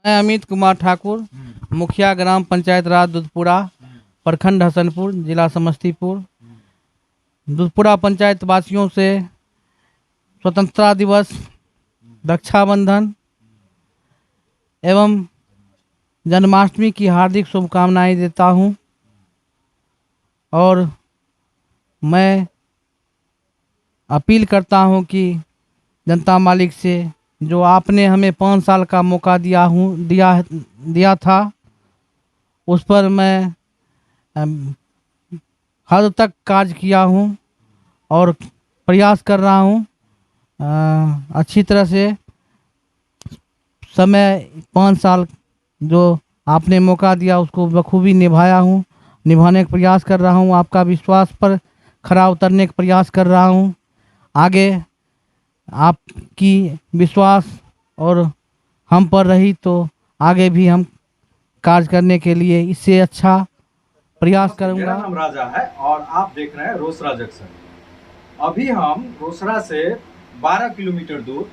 मैं अमित कुमार ठाकुर, मुखिया ग्राम पंचायत राज दुधपुरा, प्रखंड हसनपुर, जिला समस्तीपुर। दुधपुरा पंचायत वासियों से स्वतंत्रता दिवस, रक्षाबंधन एवं जन्माष्टमी की हार्दिक शुभकामनाएं देता हूं। और मैं अपील करता हूं कि जनता मालिक से, जो आपने हमें 5 साल का मौका दिया था, उस पर मैं हद तक कार्य किया हूं और प्रयास कर रहा हूं। अच्छी तरह से समय 5 साल जो आपने मौका दिया उसको बखूबी निभाया हूं, निभाने का प्रयास कर रहा हूं। आपका विश्वास पर खरा उतरने का प्रयास कर रहा हूं। आगे आपकी विश्वास और हम पर रही तो आगे भी हम कार्य करने के लिए इससे अच्छा प्रयास करूंगा। मेरा नाम राजा है और आप देख रहे हैं रोसड़ा जंक्शन। अभी हम रोसड़ा से 12 किलोमीटर दूर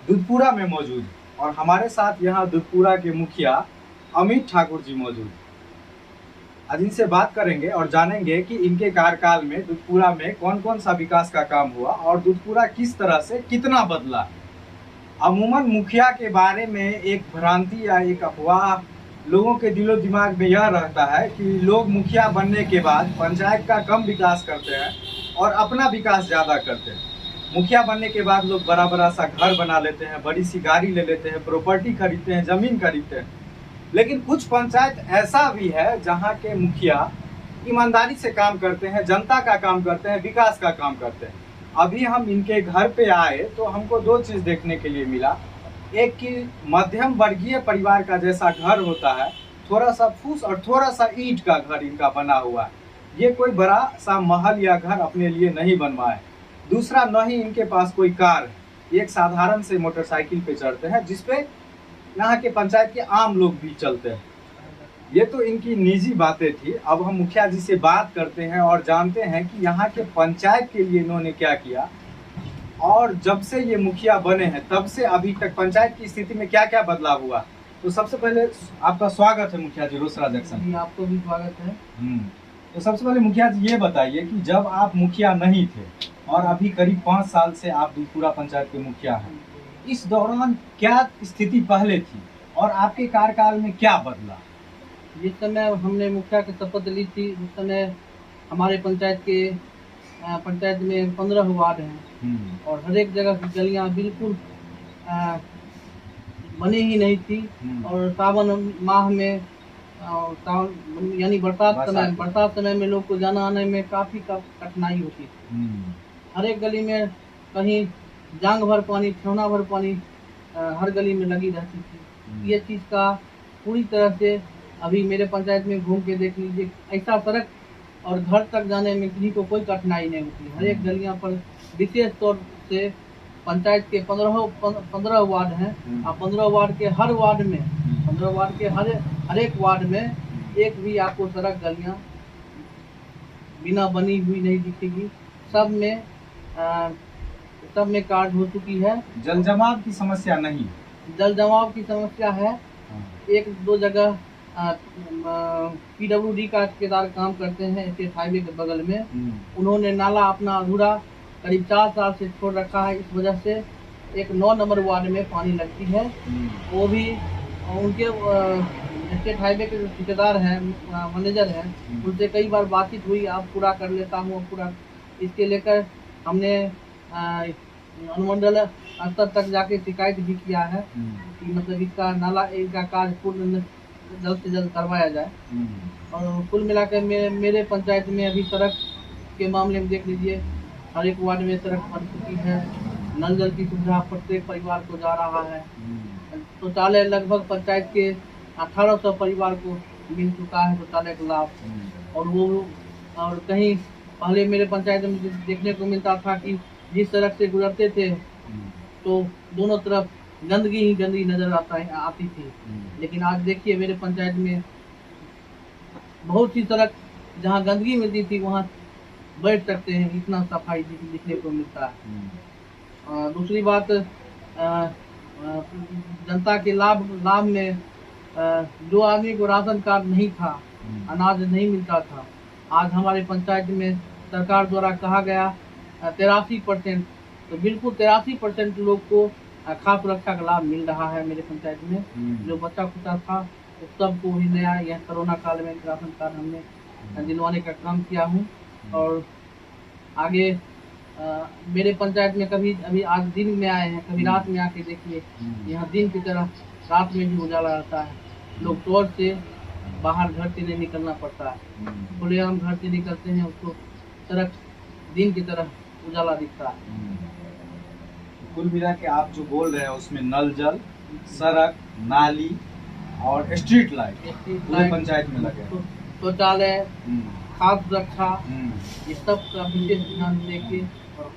दुधपुरा में मौजूद हैं और हमारे साथ यहाँ दुधपुरा के मुखिया अमित ठाकुर जी मौजूद हैं। आज इनसे बात करेंगे और जानेंगे कि इनके कार्यकाल में दुधपुरा में कौन कौन सा विकास का काम हुआ और दुधपुरा किस तरह से कितना बदला। अमूमन मुखिया के बारे में एक भ्रांति या एक अफवाह लोगों के दिलो दिमाग में यह रहता है कि लोग मुखिया बनने के बाद पंचायत का कम विकास करते हैं और अपना विकास ज़्यादा करते हैं। मुखिया बनने के बाद लोग बड़ा बड़ा सा घर बना लेते हैं, बड़ी सी गाड़ी ले लेते हैं, प्रॉपर्टी खरीदते हैं, ज़मीन खरीदते हैं। लेकिन कुछ पंचायत ऐसा भी है जहाँ के मुखिया ईमानदारी से काम करते हैं, जनता का काम करते हैं, विकास का काम करते हैं। अभी हम इनके घर पे आए तो हमको 2 चीज़ देखने के लिए मिला। एक कि मध्यम वर्गीय परिवार का जैसा घर होता है, थोड़ा सा फूस और थोड़ा सा ईंट का घर इनका बना हुआ है। ये कोई बड़ा सा महल या घर अपने लिए नहीं बनवाए। दूसरा, न ही इनके पास कोई कार है, एक साधारण से मोटरसाइकिल पे चढ़ते हैं जिसपे यहाँ के पंचायत के आम लोग भी चलते हैं। ये तो इनकी निजी बातें थी। अब हम मुखिया जी से बात करते हैं और जानते हैं कि यहाँ के पंचायत के लिए इन्होंने क्या किया और जब से ये मुखिया बने हैं तब से अभी तक पंचायत की स्थिति में क्या क्या बदलाव हुआ। तो सबसे पहले आपका स्वागत है मुखिया जी रोसड़ा जंक्शन। आपको भी स्वागत है। तो सबसे पहले मुखिया जी ये बताइए कि जब आप मुखिया नहीं थे और अभी करीब 5 साल से आप दुधपुरा पंचायत के मुखिया हैं, इस दौरान क्या स्थिति पहले थी और आपके कार्यकाल में क्या बदला। जिस समय हमने मुखिया की शपथ ली थी उस समय हमारे पंचायत में 15 वार्ड हैं और हर एक जगह की गलियां बिल्कुल बनी ही नहीं थी। और सावन माह में यानी बरसात समय में लोग को जाना आने में काफ़ी कठिनाई होती थी। हर एक गली में कहीं जांग भर पानी, ठेवना भर पानी हर गली में लगी रहती थी। ये चीज़ का पूरी तरह से अभी मेरे पंचायत में घूम के देख लीजिए, ऐसा सड़क और घर तक जाने में किसी को कोई कठिनाई नहीं होती। हर एक गलियां पर विशेष तौर से पंचायत के 15 वार्ड हैं और 15 वार्ड के हर वार्ड में 15 वार्ड के हर एक वार्ड में एक भी आपको सड़क गलियां बिना बनी हुई नहीं दिखेगी। सब में कार्ड हो चुकी है। जल जमाव की समस्या नहीं, जल जमाव की समस्या है। 1-2 जगह PWD का ठेकेदार काम करते हैं स्टेट हाईवे के बगल में, उन्होंने नाला अपना अधूरा करीब 4 साल से छोड़ रखा है। इस वजह से एक 9 नंबर वार्ड में पानी लगती है। वो भी उनके स्टेट हाईवे के जो ठेकेदार हैं, मैनेजर हैं, उनसे कई बार बातचीत हुई, आप पूरा कर लेता हूँ पूरा। इसके लेकर हमने अनुमंडल स्तर तक जाके शिकायत भी किया है कि मतलब इसका नाला का कार्य पूर्ण जल्द से जल्द करवाया जाए। और कुल मिलाकर मेरे पंचायत में अभी सड़क के मामले में देख लीजिए, हर एक वार्ड में सड़क बन चुकी है। नल जल की सुविधा प्रत्येक परिवार को जा रहा है। शौचालय लगभग पंचायत के 1800 परिवार को मिल चुका है शौचालय का लाभ। और कहीं पहले मेरे पंचायत में देखने को मिलता था कि जिस सड़क से गुजरते थे तो दोनों तरफ गंदगी ही गंदगी नजर आती थी। लेकिन आज देखिए मेरे पंचायत में बहुत सी सड़क जहाँ गंदगी मिलती थी वहाँ बैठ सकते हैं, इतना सफाई दिखने को मिलता है। दूसरी बात, जनता के लाभ में जो आदमी को राशन कार्ड नहीं था, अनाज नहीं मिलता था, आज हमारे पंचायत में सरकार द्वारा कहा गया 83%, तो बिल्कुल 83% लोग को खाद्य सुरक्षा का लाभ मिल रहा है मेरे पंचायत में। जो बच्चा खुचा था उस सबको भी नया यह कोरोना काल में राशन कार्ड हमने दिलवाने का काम किया हूँ। और आगे मेरे पंचायत में कभी अभी आज दिन में आए हैं, कभी रात में आके देखिए, यहाँ दिन की तरह रात में भी उजाला रहता है। लोग टॉर्च से बाहर घर से नहीं निकलना पड़ता है, खुलेआम घर से निकलते हैं, उसको सड़क दिन की तरह उजाला दिखता है। कुल मिला के आप जो बोल रहे हैं उसमें नल जल, सड़क, नाली और स्ट्रीट लाइट पूरे पंचायत में लगे, शौचालय, खाद्य सुरक्षा, ये सब का विशेष ध्यान देके। और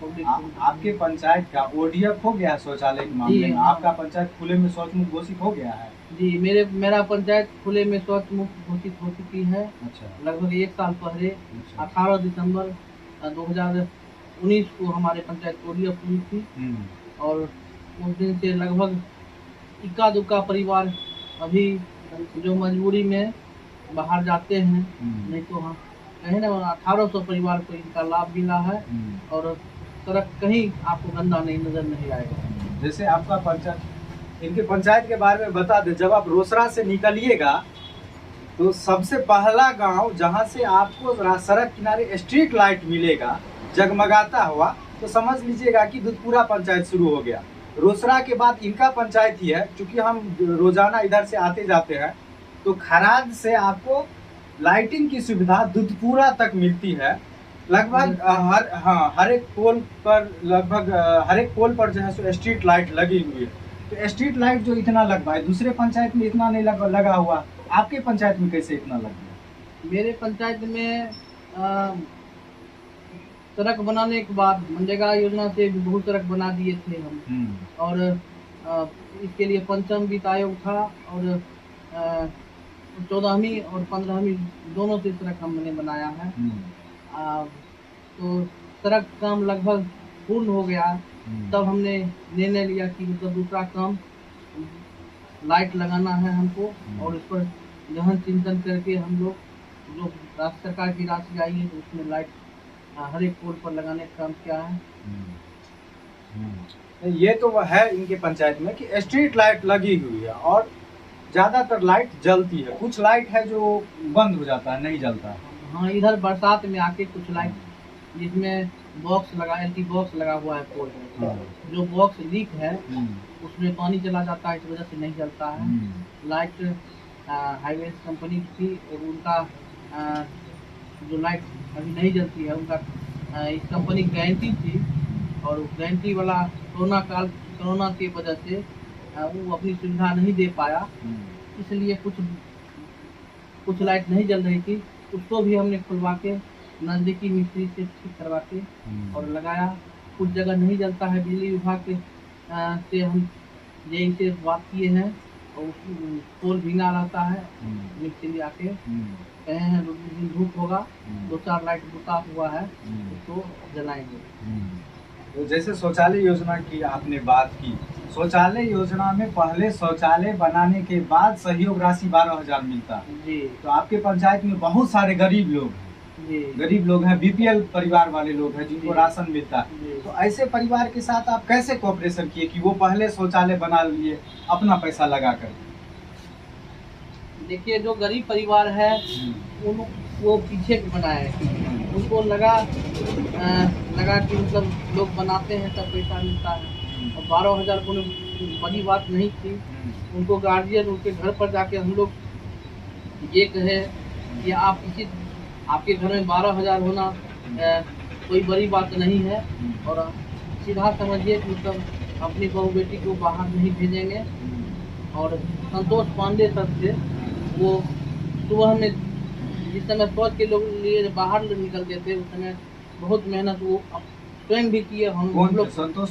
आपके पंचायत का ODF हो गया शौचालय के मामले में? आपका पंचायत खुले में शौच मुक्त घोषित हो गया है? जी, मेरा पंचायत खुले में शौच मुक्त घोषित हो चुकी है। अच्छा। लगभग 1 साल पहले 18 दिसंबर 2019 को हमारे पंचायत ODF हुई थी। और उस दिन से लगभग इक्का दुक्का परिवार अभी जो मजबूरी में बाहर जाते हैं, नहीं तो हाँ कहीं ना 1800 परिवार को इनका लाभ मिला है। और सड़क कहीं आपको गंदा नजर नहीं आएगा। जैसे आपका पंचायत, इनके पंचायत के बारे में बता दें, जब आप रोसड़ा से निकलिएगा तो सबसे पहला गांव जहां से आपको सड़क किनारे स्ट्रीट लाइट मिलेगा जगमगाता हुआ, तो समझ लीजिएगा कि दुधपुरा पंचायत शुरू हो गया। रोसड़ा के बाद इनका पंचायत ही है। क्योंकि हम रोजाना इधर से आते जाते हैं, तो खराद से आपको लाइटिंग की सुविधा दुधपुरा तक मिलती है। लगभग हर एक पोल पर जो है सो स्ट्रीट लाइट लगी हुई है। तो स्ट्रीट लाइट जो इतना लगवा है, दूसरे पंचायत में इतना नहीं लगा हुआ, आपके पंचायत में कैसे इतना लग गया? मेरे पंचायत में सड़क बनाने के बाद मनरेगा योजना से भी बहुत सड़क बना दिए थे हम। और इसके लिए पंचम वित्त आयोग था, और 14वीं और 15वीं दोनों से सड़क हमने बनाया है। तो सड़क काम लगभग पूर्ण हो गया, तब हमने निर्णय लिया कि मतलब दूसरा काम लाइट लगाना है हमको। और इस पर गहन चिंतन करके हम लोग जो राज्य सरकार की राशि आई है, उसमें लाइट हर एक पोल पर लगाने का काम किया है। ये तो है इनके पंचायत में कि स्ट्रीट लाइट लगी हुई है और ज्यादातर लाइट जलती है। कुछ लाइट है जो बंद हो जाता है, नहीं जलता है। हाँ, इधर बरसात में आके कुछ लाइट जिसमें बॉक्स लगा, LT बॉक्स लगा हुआ है पोल में, जो बॉक्स लीक है उसमें पानी चला जाता है, इस वजह से नहीं जलता है। लाइट हाईवे कंपनी थी और उनका जो लाइट अभी नहीं जलती है, उनका इस कंपनी की गारंटी थी, और गारंटी वाला कोरोना की वजह से वो अपनी सुविधा नहीं दे पाया, इसलिए कुछ लाइट नहीं जल रही थी। उसको भी हमने खुलवा के नज़दीकी मिस्त्री से ठीक करवा के और लगाया। कुछ जगह नहीं जलता है, बिजली विभाग के से हम यही से बात किए हैं, और पोल भींगा रहता है। मिस्त्री आके कहे हैं धूप होगा, 2-4 लाइट बुता हुआ है, उसको जलाएंगे। तो जैसे शौचालय योजना की आपने बात की, शौचालय योजना में पहले शौचालय बनाने के बाद सहयोग राशि 12,000 मिलता है जी। तो आपके पंचायत में बहुत सारे गरीब लोग हैं, गरीब लोग हैं, BPL परिवार वाले लोग हैं जिनको राशन मिलता है। तो ऐसे परिवार के साथ आप कैसे कोऑपरेशन किए कि वो पहले शौचालय बना लिए अपना पैसा लगा कर? देखिए, जो गरीब परिवार है वो पीछे बनाए, उनको लगा कि मतलब लोग बनाते हैं तब पैसा मिलता है। और 12,000 कोई बड़ी बात नहीं थी। उनको गार्जियन उनके घर पर जाके हम लोग ये कहे कि आपके घर में 12,000 होना कोई बड़ी बात नहीं है, और सीधा समझिए कि मतलब अपनी बहू बेटी को बाहर नहीं भेजेंगे। और संतोष पांडे सर थे, वो सुबह में जिस समय फौज के लोग लिए बाहर निकलते थे, उस समय बहुत मेहनत वो स्वयं भी किए। हम लोग संतोष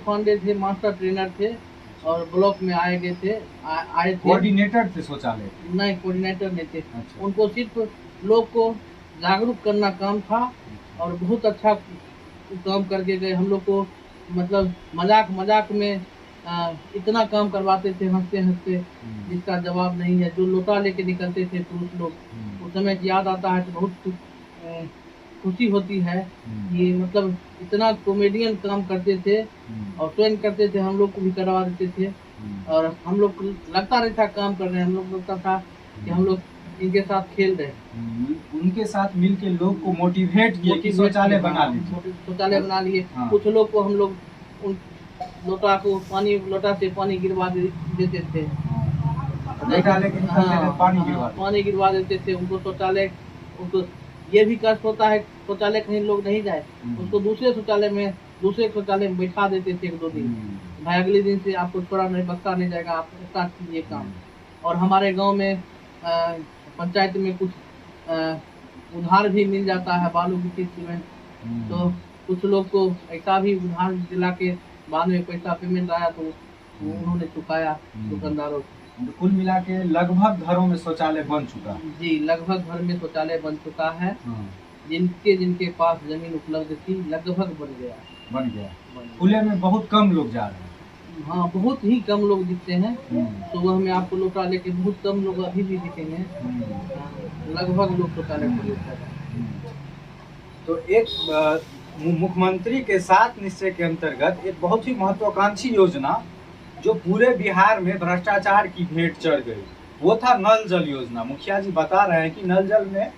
पांडे थे, मास्टर ट्रेनर थे, और ब्लॉक में आए थे। कोऑर्डिनेटर थे शौचालय? नहीं, कोऑर्डिनेटर नहीं थे। अच्छा। उनको सिर्फ लोग को जागरूक करना काम था, और बहुत अच्छा काम करके गए। हम लोग को मतलब मजाक में इतना काम करवाते थे हंसते हंसते, जिसका जवाब नहीं है। जो लोटा लेके निकलते थे पुरुष लोग, उस समय याद आता है तो बहुत खुशी होती है। ये मतलब इतना कॉमेडियन काम करते थे और ट्रेन करते थे, हम लोग को भी करवा देते थे। और हम लोग को लगता नहीं था काम कर रहे हैं, हम लोग को लगता था कि हम लोग इनके साथ खेल रहे हैं। उनके साथ मिलके लोग को मोटिवेट किए कि शौचालय बना लिए, शौचालय बना लिए। हाँ। कुछ लोग को हम लोग उन लोटा से पानी गिरवा देते थे, पानी गिरवा देते थे उनको। शौचालय, उनको ये भी कष्ट होता है, शौचालय कहीं लोग नहीं जाए, उसको दूसरे शौचालय में बैठा देते थे 1-2 दिन। भाई अगले दिन से आपको छोड़ा नहीं, बख्शा नहीं जाएगा, आप स्टार्ट कीजिए काम। और हमारे गांव में पंचायत में कुछ उधार भी मिल जाता है, बालू गिट्टी सीमेंट। तो कुछ लोग को ऐसा भी उधार दिला के बाद में पैसा पेमेंट आया तो उन्होंने चुकाया दुकानदारों को। कुल मिला के लगभग घरों में शौचालय बन चुका। जी, लगभग घर में शौचालय बन चुका है। जिनके पास जमीन उपलब्ध थी लगभग बन गया। खुले में बहुत कम लोग जा रहे हैं। हाँ, बहुत ही कम लोग दिखते हैं। सुबह में आपको लोटा लेके बहुत कम लोग अभी भी दिखेंगे। लगभग लोग शौचालय प्रयोग कर रहे हैं। तो एक मुख्यमंत्री के 7 निश्चय के अंतर्गत एक बहुत ही महत्वाकांक्षी योजना जो पूरे बिहार में भ्रष्टाचार की भेंट चढ़ गई, वो था नल जल योजना। मुखिया जी बता रहे हैं कि नल जल में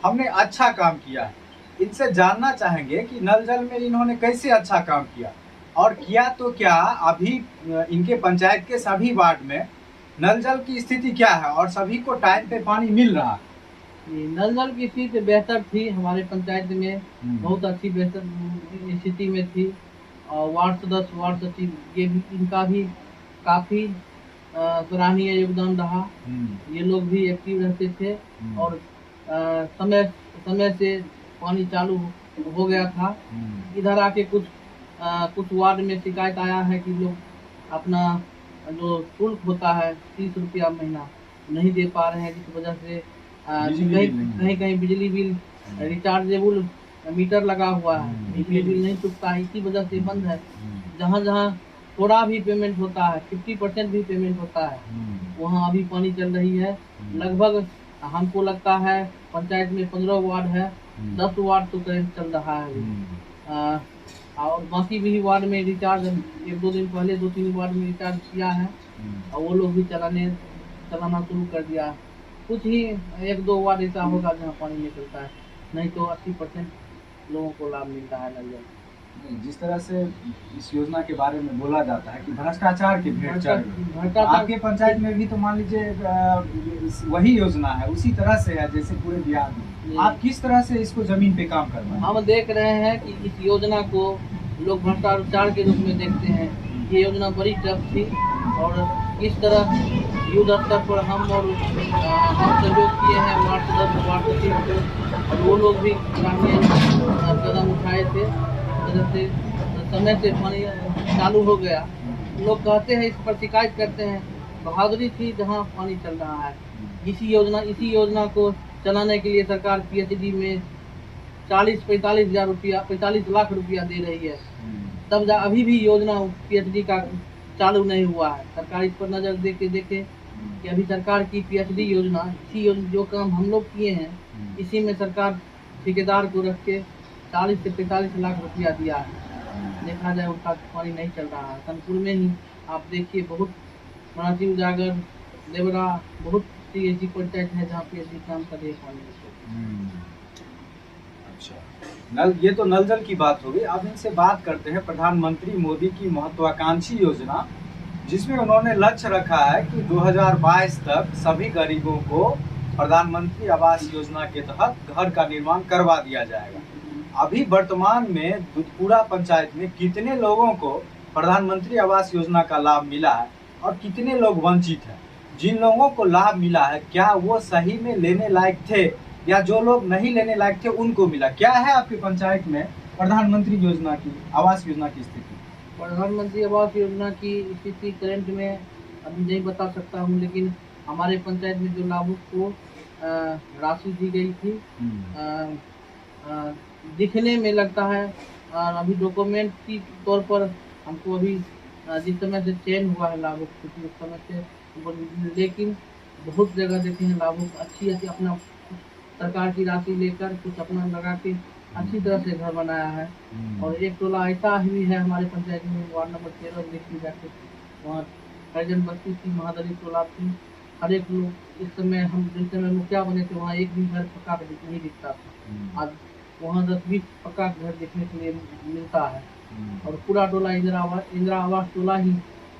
हमने अच्छा काम किया है। इनसे जानना चाहेंगे कि नल जल में इन्होंने कैसे अच्छा काम किया, और किया तो क्या अभी इनके पंचायत के सभी वार्ड में नल जल की स्थिति क्या है और सभी को टाइम पे पानी मिल रहा है? नल जल की स्थिति बेहतर थी हमारे पंचायत में, बहुत अच्छी बेहतर स्थिति में थी। और वार्ड सदस्य, वार्ड सचिव, ये भी इनका भी काफी सराहनीय योगदान रहा। ये लोग भी एक्टिव रहते थे और समय से पानी चालू हो गया था। इधर आके कुछ वार्ड में शिकायत आया है कि लोग अपना जो शुल्क होता है 30 रुपया महीना नहीं दे पा रहे हैं, जिस वजह से कहीं बिजली बिल रिचार्जेबल मीटर लगा हुआ है, बिजली बिल नहीं चुकता है, इसी वजह से बंद है। जहाँ थोड़ा भी पेमेंट होता है, 50% भी पेमेंट होता है, वहाँ अभी पानी चल रही है। लगभग हमको लगता है पंचायत में 15 वार्ड है, 10 वार्ड तो करंट चल रहा है अभी। और बाकी भी वार्ड में रिचार्ज 1-2 दिन पहले 2-3 वार्ड में रिचार्ज किया है और वो लोग भी चलाना शुरू कर दिया। कुछ ही 1-2 वार्ड ऐसा होगा जहाँ पानी निकलता है, नहीं तो 80% लोगों को लाभ मिलता है नल जल। जिस तरह से इस योजना के बारे में बोला जाता है कि भ्रष्टाचार की भेंट चढ़ गई, आपके पंचायत में भी तो मान लीजिए वही योजना है, उसी तरह से है जैसे पूरे बिहार में। आप किस तरह से इसको जमीन पे काम कर रहे हैं? हम देख रहे हैं कि इस योजना को लोग भ्रष्टाचार के रूप में देखते हैं। ये योजना बड़ी टफ थी और इस तरह युद्ध स्तर पर हम सहयोग किए हैं वार्ड सदस्य, वार्ड सचिव को, और वो लोग भी कदम उठाए थे। जैसे समय से पानी चालू हो गया, लोग कहते हैं, इस पर शिकायत करते हैं, बहादुरी थी जहां पानी चल रहा है। इसी योजना को चलाने के लिए सरकार पीएचडी में 45 लाख रुपया दे रही है। तब अभी भी योजना पीएचडी का चालू नहीं हुआ है। सरकार इस पर नजर देके देखे कि अभी सरकार की पीएचडी योजना, जो काम हम लोग किए हैं, इसी में सरकार ठेकेदार को रख के 40 से 45 लाख रुपया दिया है। देखा जाए उनका पानी नहीं चल रहा है। कानपुर में ही आप देखिए, बहुत मराठी उजागर, देवरा, बहुत सी ऐसी पंचायत है जहाँ पे ऐसी काम कर रही है पानी। अच्छा, ये तो नल जल की बात हो गई। अब इनसे बात करते हैं प्रधानमंत्री मोदी की महत्वाकांक्षी योजना, जिसमें उन्होंने लक्ष्य रखा है कि 2022 तक सभी गरीबों को प्रधानमंत्री आवास योजना के तहत घर का निर्माण करवा दिया जाएगा। अभी वर्तमान में दुधपुरा पंचायत में कितने लोगों को प्रधानमंत्री आवास योजना का लाभ मिला है और कितने लोग वंचित हैं? जिन लोगों को लाभ मिला है, क्या वो सही में लेने लायक थे, या जो लोग नहीं लेने लायक थे उनको मिला? क्या है आपकी पंचायत में प्रधानमंत्री योजना की, आवास योजना की स्थिति? प्रधानमंत्री आवास योजना की स्थिति करंट में अभी नहीं बता सकता हूँ, लेकिन हमारे पंचायत में जो लाभुक को राशि दी गई थी, दिखने में लगता है, अभी डॉक्यूमेंट की तौर पर हमको अभी जिस समय से चयन हुआ है लाभुक, क्योंकि उस समय से लेकिन बहुत जगह देखे हैं लाभुक अच्छी अपना सरकार की राशि लेकर कुछ अपना लगा के अच्छी तरह से घर बनाया है। और एक टोला ऐसा भी है हमारे पंचायत में, वार्ड नंबर 13 देखी जाके, वहाँ हरिजन बस्ती थी, महादलित टोला थी। हर एक लोग इस समय, हम जिस समय मुखिया बने थे वहाँ एक भी घर पक्का नहीं दिखता था। आज वहाँ 10-20 पक्का घर देखने के लिए मिलता है। और पूरा टोला इंदिरा आवास टोला ही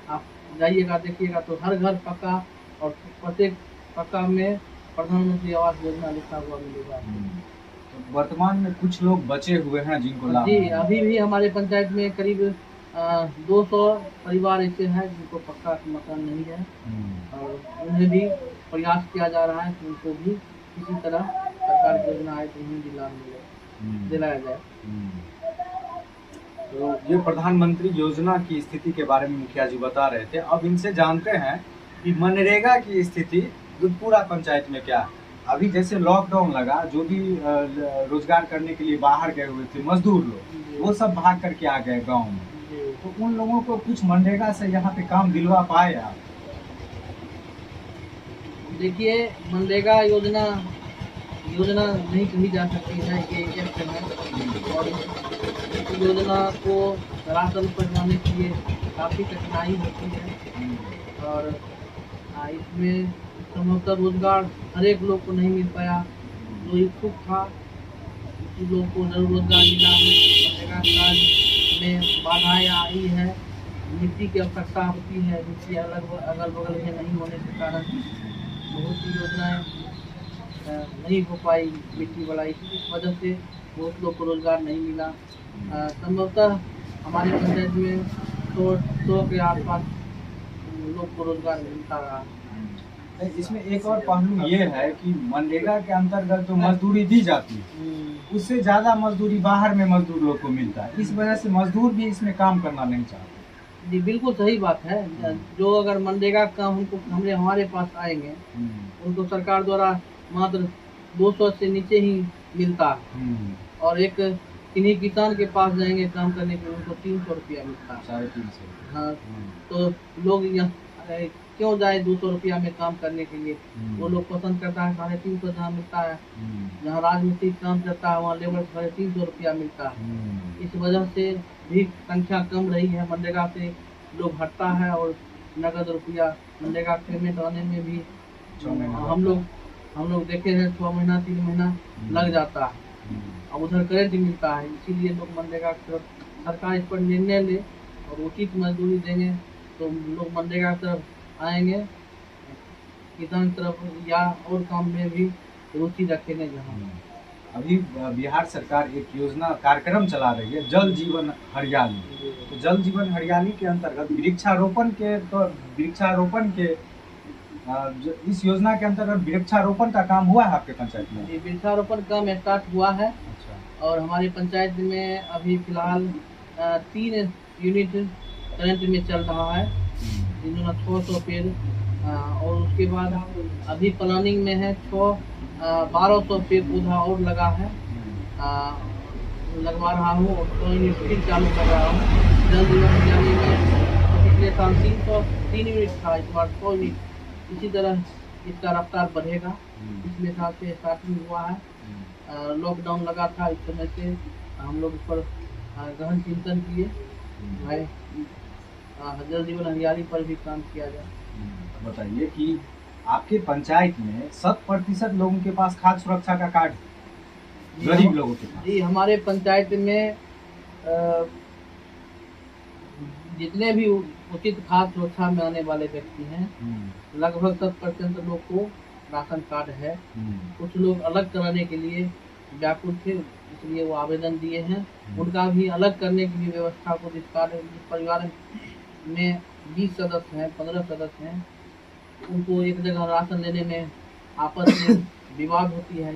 आप जाइएगा देखिएगा तो हर घर पक्का, और प्रत्येक पक्का में प्रधानमंत्री आवास योजना लिखा हुआ मिलेगा। तो वर्तमान में कुछ लोग बचे हुए हैं जिनको लाभ जी, अभी भी हमारे पंचायत में करीब 200 परिवार ऐसे हैं जिनको पक्का मकान नहीं है, और उन्हें भी प्रयास किया जा रहा है कि उनको भी किसी तरह सरकार की योजना आए तो उन्हें भी लाभ मिले, दिलाया जाए। तो ये प्रधानमंत्री योजना की स्थिति के बारे में मुखिया जी बता रहे थे। अब इनसे जानते हैं कि मनरेगा की स्थिति दुधपुरा पंचायत में क्या है। अभी जैसे लॉकडाउन लगा, जो भी रोजगार करने के लिए बाहर गए हुए थे मजदूर लोग, वो सब भाग करके आ गए गांव में, तो उन लोगों को कुछ मनरेगा से यहाँ पे काम दिलवा पाए आप? देखिए, मनरेगा योजना नहीं कही जा सकती है, ये एक्ट है, और इस योजना को राशन पहुँचाने के लिए काफ़ी कठिनाई होती है। और इसमें संभवतः रोजगार हर एक लोग को नहीं मिल पाया। जो इच्छुक था उसी लोग को जरूर रोजगार मिला है। मनरेगा कार्य में बाधाएँ आई है, मिट्टी की आवश्यकता होती है, मिट्टी अगल बगल में नहीं होने के कारण बहुत सी योजनाएँ नहीं हो पाई मिट्टी वाला, इस वजह से बहुत लोग को रोजगार नहीं मिला। संभवतः हमारी पंचायत में 100 के आसपास लोग को रोजगार मिलता रहा। इसमें एक और पहलू ये है कि मनरेगा के अंतर्गत जो मजदूरी दी जाती है उससे ज्यादा मजदूरी बाहर में मजदूर लोग को मिलता है, इस वजह से मजदूर भी इसमें काम करना नहीं चाहते। जी, बिल्कुल सही बात है। जो अगर मनरेगा का उनको हमारे पास आएंगे उनको सरकार द्वारा मात्र 200 से नीचे ही मिलता है, और एक किन्हीं किसान के पास जाएंगे काम करने के लिए उनको 300 रुपया मिलता है, 350। हाँ, तो लोग यहाँ क्यों जाए 200 रुपया में काम करने के लिए? वो लोग पसंद करता है 350 जहाँ मिलता है, जहाँ राजमिस्त्री काम करता है वहाँ लेबर 350 रुपया मिलता है। इस वजह से भी संख्या कम रही है, मनरेगा से लोग हटता है, और नगद रुपया मनरेगा पेमेंट आने में भी हम लोग देखे हैं 6 महीना 3 महीना लग जाता है। अब उधर करंट मिलता है, इसीलिए लोग मनरेगा की तरफ, सरकार इस पर निर्णय ले और उचित मजदूरी देंगे तो लोग मनरेगा की तरफ आएंगे, किसान तरफ या और काम में भी रुचि रखेंगे। जहाँ अभी बिहार सरकार एक योजना कार्यक्रम चला रही है, जल जीवन हरियाली। तो जल जीवन हरियाली के अंतर्गत वृक्षारोपण के इस योजना के अंतर्गत वृक्षारोपण का काम हुआ है आपके पंचायत में? जी, वृक्षारोपण काम स्टार्ट हुआ है। अच्छा। और हमारी पंचायत में अभी फिलहाल 3 यूनिट करंट में चल रहा है, जिन्होंने 600 पेड़, और उसके बाद अभी प्लानिंग में है 1200 पेड़ पौधा और लगा है, लगवा रहा हूँ, और 100 यूनिट फिर चालू कर रहा हूँ। जल जीवन हरियाली में पिछले साल 303 यूनिट था, इस बार 100 यूनिट, इसी तरह इसका रफ्तार बढ़ेगा। पिछले साल से स्टार्टिंग हुआ है, लॉकडाउन लगा था, इस समय से हम लोग इस पर गहन चिंतन किए, जल जीवन हरियाली पर भी काम किया जाए। बताइए कि आपके पंचायत में 100% लोगों के पास खाद्य सुरक्षा का कार्ड है, गरीब लोगों के पास? जी, हमारे पंचायत में जितने भी उचित खाद्य सुरक्षा में आने वाले व्यक्ति हैं, लगभग 100% लोग को राशन कार्ड है। कुछ लोग अलग कराने के लिए व्याकुल थे, इसलिए वो आवेदन दिए हैं। उनका भी अलग करने की भी व्यवस्था को, जिस परिवार में 20 सदस्य हैं, 15 सदस्य हैं, उनको एक जगह राशन लेने में आपस में विवाद होती है,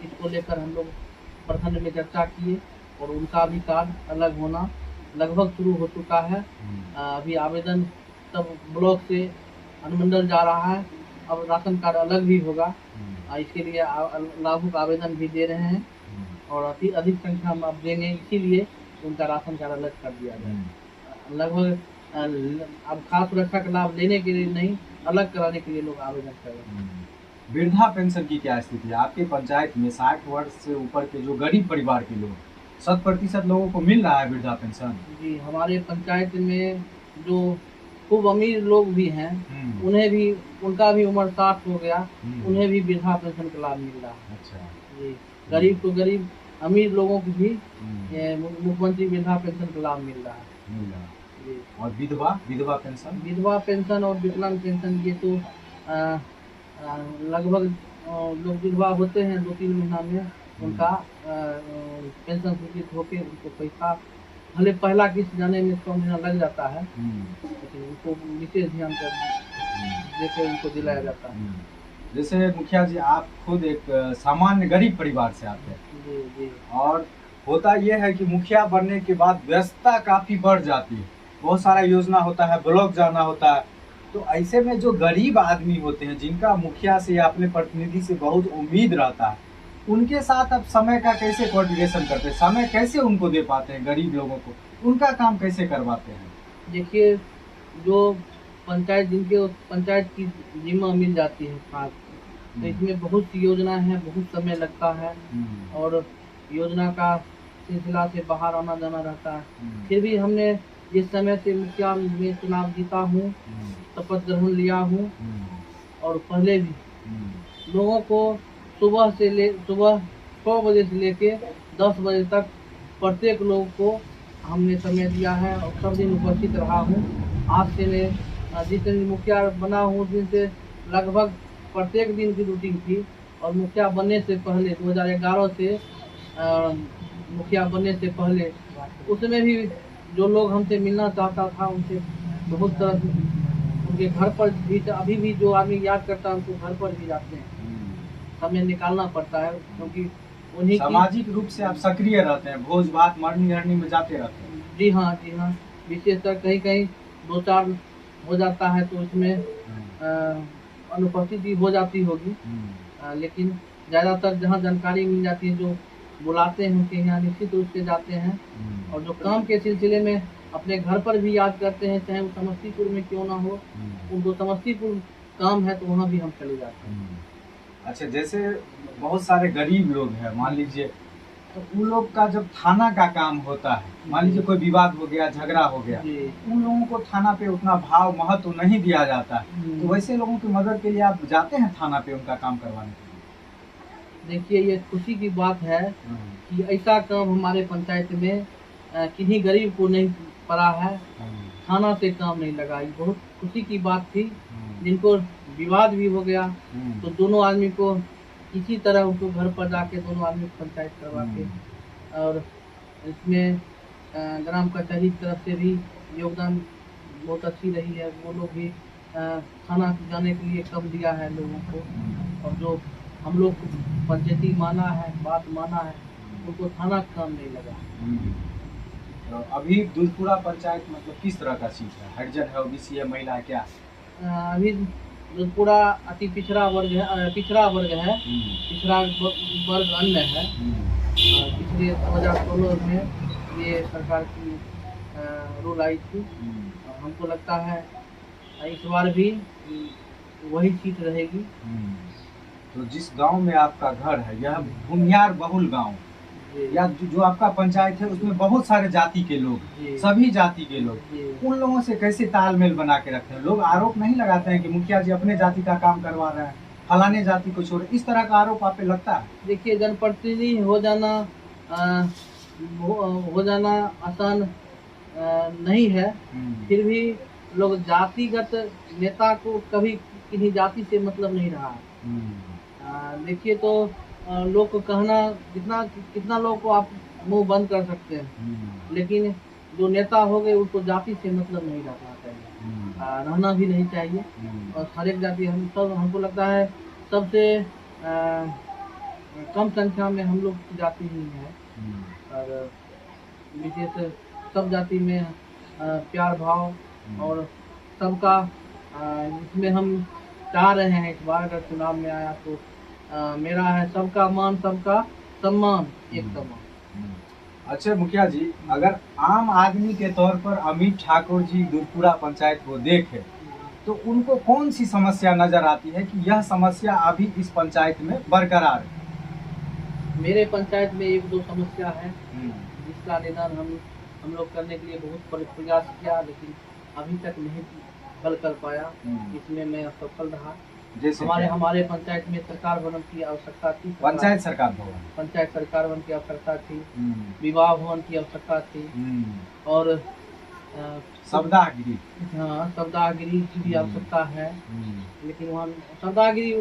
इसको लेकर हम लोग प्रखंड में चर्चा किए, और उनका भी कार्ड अलग होना लगभग शुरू हो चुका है। अभी आवेदन सब ब्लॉक से अनुमंडल जा रहा है, अब राशन कार्ड अलग भी होगा, इसके लिए लाभुक आवेदन भी दे रहे हैं, और अधिक संख्या में अब देंगे, इसीलिए उनका राशन कार्ड अलग कर दिया जाए। लगभग अब खास सुरक्षा का लाभ लेने के लिए नहीं, अलग कराने के लिए लोग आवेदन कर रहे हैं। वृद्धा पेंशन की क्या स्थिति है आपके पंचायत में? 60 वर्ष से ऊपर के जो गरीब परिवार के लोग, 100% लोगों को मिल रहा है वृद्धा पेंशन? जी, हमारे पंचायत में जो खूब अमीर लोग भी हैं, उन्हें भी, उनका भी उम्र 60 हो गया, उन्हें भी वृद्धा पेंशन का लाभ मिल रहा है। अच्छा जी, गरीब तो गरीब, अमीर लोगों को भी मुख्यमंत्री वृद्धा पेंशन का लाभ मिल रहा है। जी। और विधवा विधवा पेंशन? विधवा पेंशन और विकलांग पेंशन ये तो लगभग लोग विधवा होते हैं 2-3 महीना में उनका पेंशन स्वीकृत होकर उनको पैसा, भले पहला किस्त जाने में 100 महीना लग जाता है, लेकिन उनको विशेष ध्यान देकर उनको दिलाया जाता है। जैसे मुखिया जी, आप खुद एक सामान्य गरीब परिवार से आते हैं। जी जी। और होता यह है कि मुखिया बनने के बाद व्यस्तता काफी बढ़ जाती है, बहुत सारा योजना होता है, ब्लॉक जाना होता है। तो ऐसे में जो गरीब आदमी होते हैं, जिनका मुखिया से या अपने प्रतिनिधि से बहुत उम्मीद रहता है, उनके साथ आप समय का कैसे कोऑर्डिनेशन करते हैं? समय कैसे उनको दे पाते हैं? गरीब लोगों को उनका काम कैसे करवाते हैं? देखिए, जो पंचायत, जिनके पंचायत की जिम्मा मिल जाती है खास, तो इसमें बहुत सी योजना है, बहुत समय लगता है और योजना का सिलसिला से बाहर आना जाना रहता है। फिर भी हमने जिस समय से मुखिया में चुनाव जीता हूँ, शपथ ग्रहण लिया हूँ, और पहले भी लोगों को सुबह 6 बजे से लेके 10 बजे तक प्रत्येक लोग को हमने समय दिया है और सब दिन उपस्थित रहा हूँ। आज से मैं जिस दिन मुखिया बना हूँ, उस दिन से लगभग प्रत्येक दिन की रूटीन थी। और मुखिया बनने से पहले 2011 से मुखिया बनने से पहले, उसमें भी जो लोग हमसे मिलना चाहता था, उनसे बहुत तरह से उनके घर पर भी, अभी भी जो आदमी याद करता है उनको घर पर भी जाते हैं, समय निकालना पड़ता है, क्योंकि उन्हीं सामाजिक रूप से आप सक्रिय रहते हैं, भोज भात मरनी हरनी में जाते रहते हैं। जी हाँ, जी हाँ। विशेषकर कहीं कहीं 2-4 हो जाता है तो उसमें अनुपस्थिति हो जाती होगी, लेकिन ज़्यादातर जहाँ जानकारी मिल जाती है, जो बुलाते हैं उनके यहाँ निश्चित रूप से जाते हैं। और जो काम के सिलसिले में अपने घर पर भी याद करते हैं, चाहे वो समस्तीपुर में क्यों ना हो, उनको समस्तीपुर काम है तो वहाँ भी हम चले जाते हैं। अच्छा, जैसे बहुत सारे गरीब लोग हैं, मान लीजिए, तो उन लोग का जब थाना का काम होता है, मान लीजिए कोई विवाद हो गया, झगड़ा हो गया, उन लोगों को थाना पे उतना भाव महत्व नहीं दिया जाता है, तो वैसे लोगों की मदद के लिए आप जाते हैं थाना पे उनका काम करवाने के लिए? देखिए, ये खुशी की बात है कि ऐसा काम हमारे पंचायत में किन्हीं गरीब को नहीं पड़ा है, थाना से काम नहीं लगा। ये बहुत खुशी की बात थी। जिनको विवाद भी हो गया तो दोनों आदमी को किसी तरह उनको घर पर जाके दोनों आदमी पंचायत करवा के, और इसमें ग्राम कचहरी की तरफ से भी योगदान बहुत अच्छी रही है। वो लोग भी थाना जाने के लिए कम दिया है लोगों को, और जो हम लोग पंचायती माना है, बात माना है, उनको थाना का काम नहीं लगा। तो अभी दुधपुरा पंचायत मतलब किस तरह का सीट है? हरिजन है, ओबीसी है, महिला है, क्या? अभी दुधपुरा अति पिछड़ा वर्ग है, पिछड़ा वर्ग अन्य है। पिछले 2016 में ये सरकार की रूल आई थी, और हमको लगता है इस बार भी वही सीट रहेगी। तो जिस गांव में आपका घर है, यह भूमियार बहुल गांव, या जो आपका पंचायत है, उसमें बहुत सारे जाति के लोग, सभी जाति के लोग, उन लोगों से कैसे तालमेल बना के रखते हैं? लोग आरोप नहीं लगाते हैं कि मुखिया जी अपने जाति का काम करवा रहे हैं, फलाने जाति को छोड़, इस तरह का आरोप आप पे लगता है? देखिए, जनप्रतिनिधि हो जाना आसान नहीं है, फिर भी लोग जातिगत नेता को कभी किसी जाति से मतलब नहीं रहा। देखिए, तो लोग को कहना, कितना लोग को आप मुंह बंद कर सकते हैं, लेकिन जो नेता हो गए उनको जाति से मतलब नहीं रखना चाहिए, रहना भी नहीं चाहिए। और हर एक जाति, हमको लगता है सबसे कम संख्या में हम लोग की जाति ही है, और विशेष सब जाति में प्यार भाव और सबका, इसमें हम चाह रहे हैं इस बार अगर चुनाव में आया तो मेरा है सबका मान सबका सम्मान एक समान। अच्छा मुखिया जी, अगर आम आदमी के तौर पर अमित ठाकुर जी दुधपुरा पंचायत को देखें तो उनको कौन सी समस्या नजर आती है कि यह समस्या अभी इस पंचायत में बरकरार है? मेरे पंचायत में एक दो समस्या है जिसका निदान हम लोग करने के लिए बहुत प्रयास किया, लेकिन अभी तक नहीं हल कर पाया। इसमें मैं असफल रहा। जैसे हमारे पंचायत में सरकार भवन की आवश्यकता थी। पंचायत सरकार भवन की आवश्यकता थी, विवाह भवन की आवश्यकता थी, और सवदागिरी की भी आवश्यकता है। लेकिन वहाँ सवदागिरी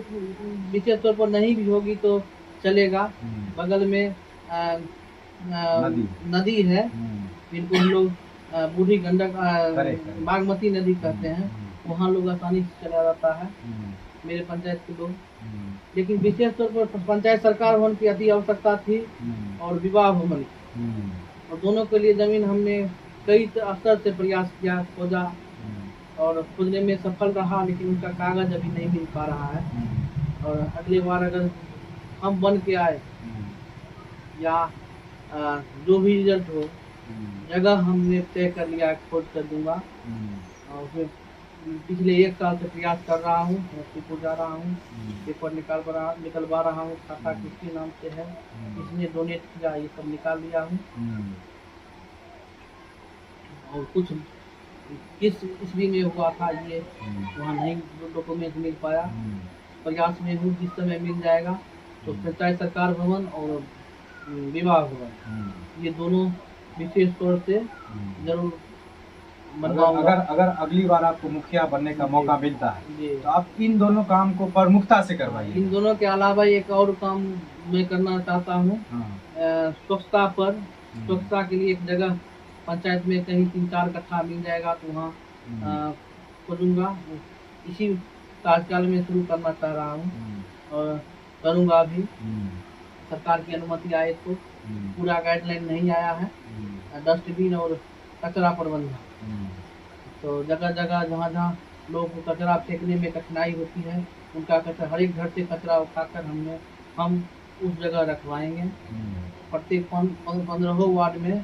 विशेष तौर पर नहीं भी होगी तो चलेगा। बगल में नदी है, जिनको हम लोग बूढ़ी गंडक बागमती नदी कहते हैं, वहाँ लोग आसानी से चला जाता है मेरे पंचायत के लोग। लेकिन विशेष तौर पर पंचायत सरकार भवन की अति आवश्यकता थी और विवाह भवन, और दोनों के लिए जमीन हमने कई स्तर से प्रयास किया, खोजा और खोजने में सफल रहा, लेकिन उनका कागज अभी नहीं मिल पा रहा है। और अगली बार अगर हम बन के आए या जो भी रिजल्ट हो, जगह हमने तय कर लिया, खोज कर दूंगा। और फिर पिछले 1 साल से प्रयास कर रहा हूँ, समस्तीपुर जा रहा हूँ, पेपर निकलवा रहा हूँ, खाता किसके नाम से है, किसने डोनेट किया, ये सब निकाल लिया हूँ। और कुछ किस ईस्वी में हुआ था ये वहाँ नहीं डॉक्यूमेंट मिल पाया। प्रयास में हूँ, जिस समय मिल जाएगा तो पंचायत सरकार भवन और विवाह भवन, ये दोनों विशेष तौर से जरूर बनवाऊंगा। अगर अगली बार आपको मुखिया बनने का मौका मिलता है तो आप इन दोनों काम को प्रमुखता से करवाइए। इन दोनों के अलावा एक और काम मैं करना चाहता हूँ, स्वच्छता के लिए एक जगह पंचायत में कहीं 3-4 कट्ठा मिल जाएगा तो वहाँ खोजूंगा। इसी कार्यकाल में शुरू करना चाह रहा हूँ और करूँगा भी, सरकार की अनुमति आए तो। पूरा गाइडलाइन नहीं आया है, डस्टबिन और कचरा प्रबंधन, तो जगह जगह जहाँ जहाँ लोगों को कचरा फेंकने में कठिनाई होती है, उनका कचरा हर एक घर से कचरा उठाकर हम उस जगह रखवाएंगे। प्रत्येक 15 वार्ड में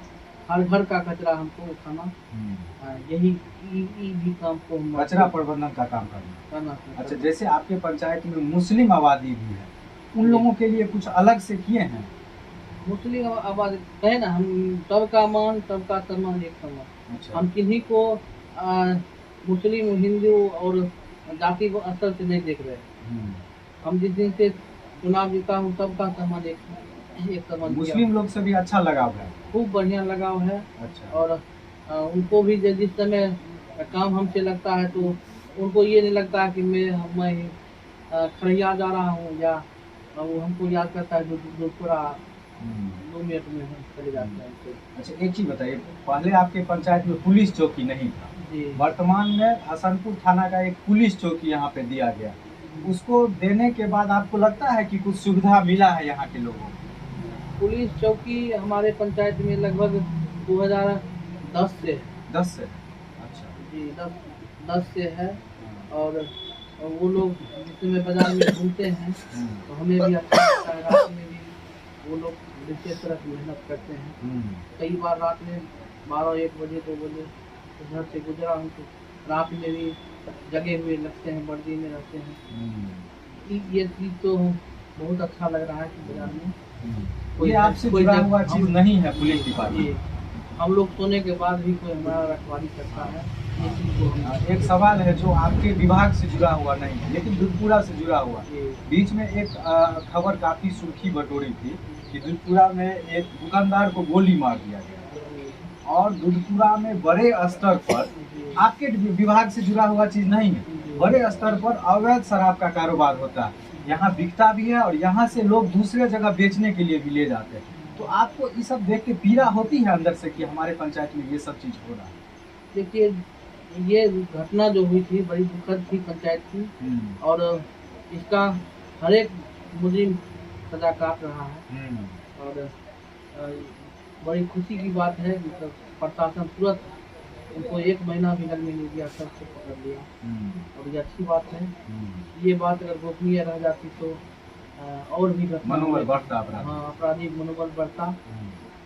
हर घर का कचरा हमको उठाना, यही भी काम को हम कचरा प्रबंधन का काम करना। अच्छा, जैसे आपके पंचायत में मुस्लिम आबादी भी है, उन लोगों के लिए कुछ अलग से किए हैं? मुस्लिम आबादी है ना, हम सबका मान सबका सम्मान एक समान। अच्छा। हम किन्हीं को मुस्लिम हिंदू और जाति को असर से नहीं देख रहे। हम जिस दिन से चुनाव जीता हूँ, सबका सम्मान एक समान। मुस्लिम लोग से भी अच्छा लगाव है? खूब बढ़िया लगाव है। अच्छा। और उनको भी जिस समय काम हमसे लगता है तो उनको ये नहीं लगता कि मैं खड़िया जा रहा हूँ, या वो हमको याद करता है जो पूरा 2 मिनट में हम चले जाते हैं। अच्छा, एक चीज बताइए, पहले आपके पंचायत में पुलिस चौकी नहीं था, वर्तमान में हसनपुर थाना का एक पुलिस चौकी यहाँ पे दिया गया, उसको देने के बाद आपको लगता है कि कुछ सुविधा मिला है यहाँ के लोगों को? पुलिस चौकी हमारे पंचायत में लगभग 2010 से। 10 से? अच्छा जी, 10 से है। और वो लोग जिसमें बाजार में घूमते हैं तो हमें भी अच्छा लगता है। रात में भी वो लोग विशेष तरह से मेहनत करते हैं। कई बार रात में 12-1 बजे 2 बजे घर से गुजरा हूँ तो रात में भी जगे हुए लगते हैं, वर्दी में रहते हैं। ये चीज़ तो बहुत अच्छा लग रहा है कि बाजार में कोई आपसे जुड़ा हुआ चीज नहीं है पुलिस डिपार्टमेंट। हम लोग सोने के बाद भी कोई हमारा रखवाली करता है। एक सवाल है जो आपके विभाग से जुड़ा हुआ नहीं है लेकिन दुधपुरा से जुड़ा हुआ। बीच में एक खबर काफी सुर्खी बटोरी थी कि दुधपुरा में एक दुकानदार को गोली मार दिया गया, और दुधपुरा में बड़े स्तर पर, आपके विभाग से जुड़ा हुआ चीज नहीं है, बड़े स्तर पर अवैध शराब का कारोबार होता है, यहाँ बिकता भी है और यहाँ से लोग दूसरे जगह बेचने के लिए भी ले जाते हैं। तो आपको ये सब देख के पीड़ा होती है अंदर से कि हमारे पंचायत में ये सब चीज हो रहा है? देखिए, ये घटना जो हुई थी बड़ी दुखद थी पंचायत की, और इसका हर एक मुजरिम सजा काट रहा है। और बड़ी खुशी की बात है कि प्रशासन तुरंत उनको 1 महीना भी लगने नहीं दिया, सबसे पकड़ लिया, और ये अच्छी बात है। ये बात अगर गोपनीय रह जाती तो और भी मनोबल बढ़ता, हाँ, अपराधी मनोबल बढ़ता।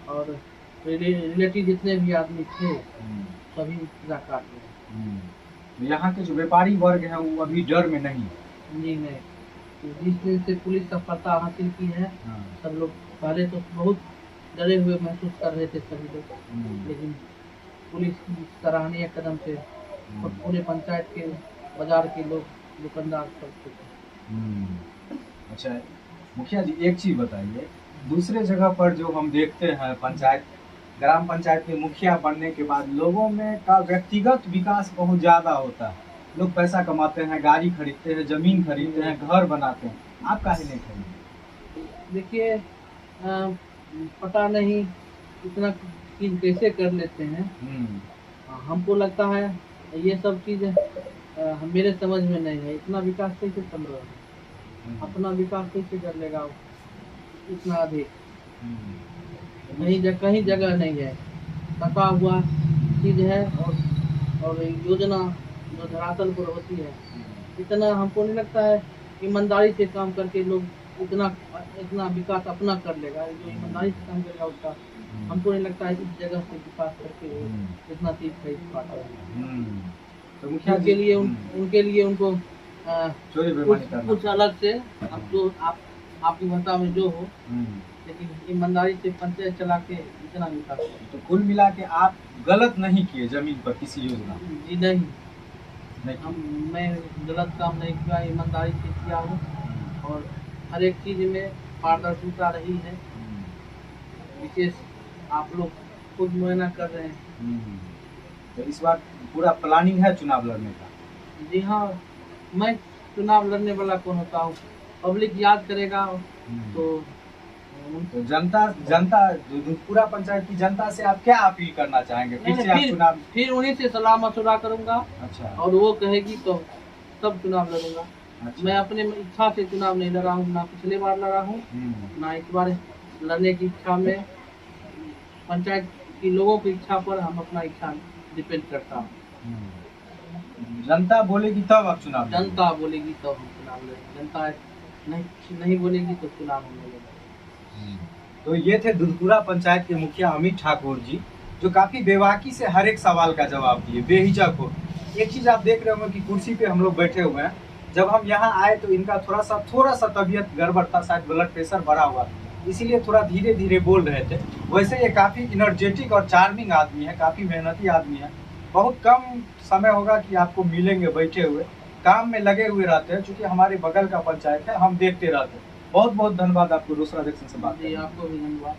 और रिलेटिव जितने भी आदमी थे सभी पूरा काट रहे। तो यहाँ के जो व्यापारी वर्ग है वो अभी डर में नहीं है। जी नहीं, तो जिस दिन से पुलिस सफलता हासिल की है सब लोग पहले तो बहुत डरे हुए महसूस कर रहे थे सभी लोग, लेकिन पुलिस की सराहनीय कदम से और पूरे पंचायत के बाजार के लोग दुकानदार सब कुछ। अच्छा मुखिया जी एक चीज बताइए, दूसरे जगह पर जो हम देखते हैं पंचायत ग्राम पंचायत के मुखिया बनने के बाद लोगों में का व्यक्तिगत विकास बहुत ज्यादा होता है, लोग पैसा कमाते हैं, गाड़ी खरीदते हैं, जमीन खरीदते हैं, घर बनाते हैं, आप काहे नहीं खरीदते? देखिए पता नहीं इतना चीज कैसे कर लेते हैं। हमको लगता है ये सब चीज मेरे समझ में नहीं है, इतना विकास कैसे संभव है, अपना विकास कैसे कर लेगा वो इतना अधिक, कहीं जगह नहीं है, पका हुआ चीज है और योजना जो धरातल पर होती है, इतना हमको नहीं लगता है ईमानदारी से काम करके लोग इतना विकास अपना कर लेगा। जो ईमानदारी से काम करेगा उसका हमको नहीं लगता है इस जगह से विकास करके वो इतना चीज खरीद पाता है। तो मुखिया उनके लिए उनके लिए उनको कुछ अलग से अब जो आपकी भाषा में जो हो, लेकिन ईमानदारी से पंचायत चला के इतना विकास। तो कुल मिला के आप गलत नहीं किए जमीन पर किसी योजना? जी नहीं, मैं गलत काम नहीं किया, ईमानदारी से किया हूँ और हर एक चीज में पारदर्शिता रही है। विशेष आप लोग खुद मुआयना कर रहे हैं। तो इस बार पूरा प्लानिंग है चुनाव लड़ने का? जी हाँ, मैं चुनाव लड़ने वाला कौन होता हूँ, पब्लिक याद करेगा तो जनता दुधपुरा पंचायत की जनता से आप क्या अपील करना चाहेंगे? फिर उन्हीं से सलाह मशुरा करूंगा। अच्छा। और वो कहेगी तो तब चुनाव लड़ूंगा। अच्छा। मैं अपने इच्छा से चुनाव नहीं लड़ा हूँ, ना पिछले बार लड़ा हूँ ना इस बार लड़ने की इच्छा में। पंचायत की लोगों की इच्छा पर हम अपना इच्छा डिपेंड करता हूँ। जनता बोलेगी तब आप चुनाव? जनता बोलेगी तब हम चुनाव लड़ेंगे, जनता नहीं बोलेगी तो चुनाव हम लड़ेंगे। तो ये थे दुधपुरा पंचायत के मुखिया अमित ठाकुर जी, जो काफी बेबाकी से हर एक सवाल का जवाब दिए, बेहिचक हो। एक चीज आप देख रहे होंगे कि कुर्सी पे हम लोग बैठे हुए हैं, जब हम यहाँ आए तो इनका थोड़ा सा तबीयत गड़बड़ था, शायद ब्लड प्रेशर बढ़ा हुआ, इसीलिए थोड़ा धीरे धीरे बोल रहे थे। वैसे ये काफी इनर्जेटिक और चार्मिंग आदमी है, काफी मेहनती आदमी है। बहुत कम समय होगा कि आपको मिलेंगे बैठे हुए, काम में लगे हुए रहते हैं। चूंकि हमारे बगल का पंचायत है, हम देखते रहते हैं। बहुत बहुत धन्यवाद आपको रोसड़ा जंक्शन से बात। आपको भी धन्यवाद।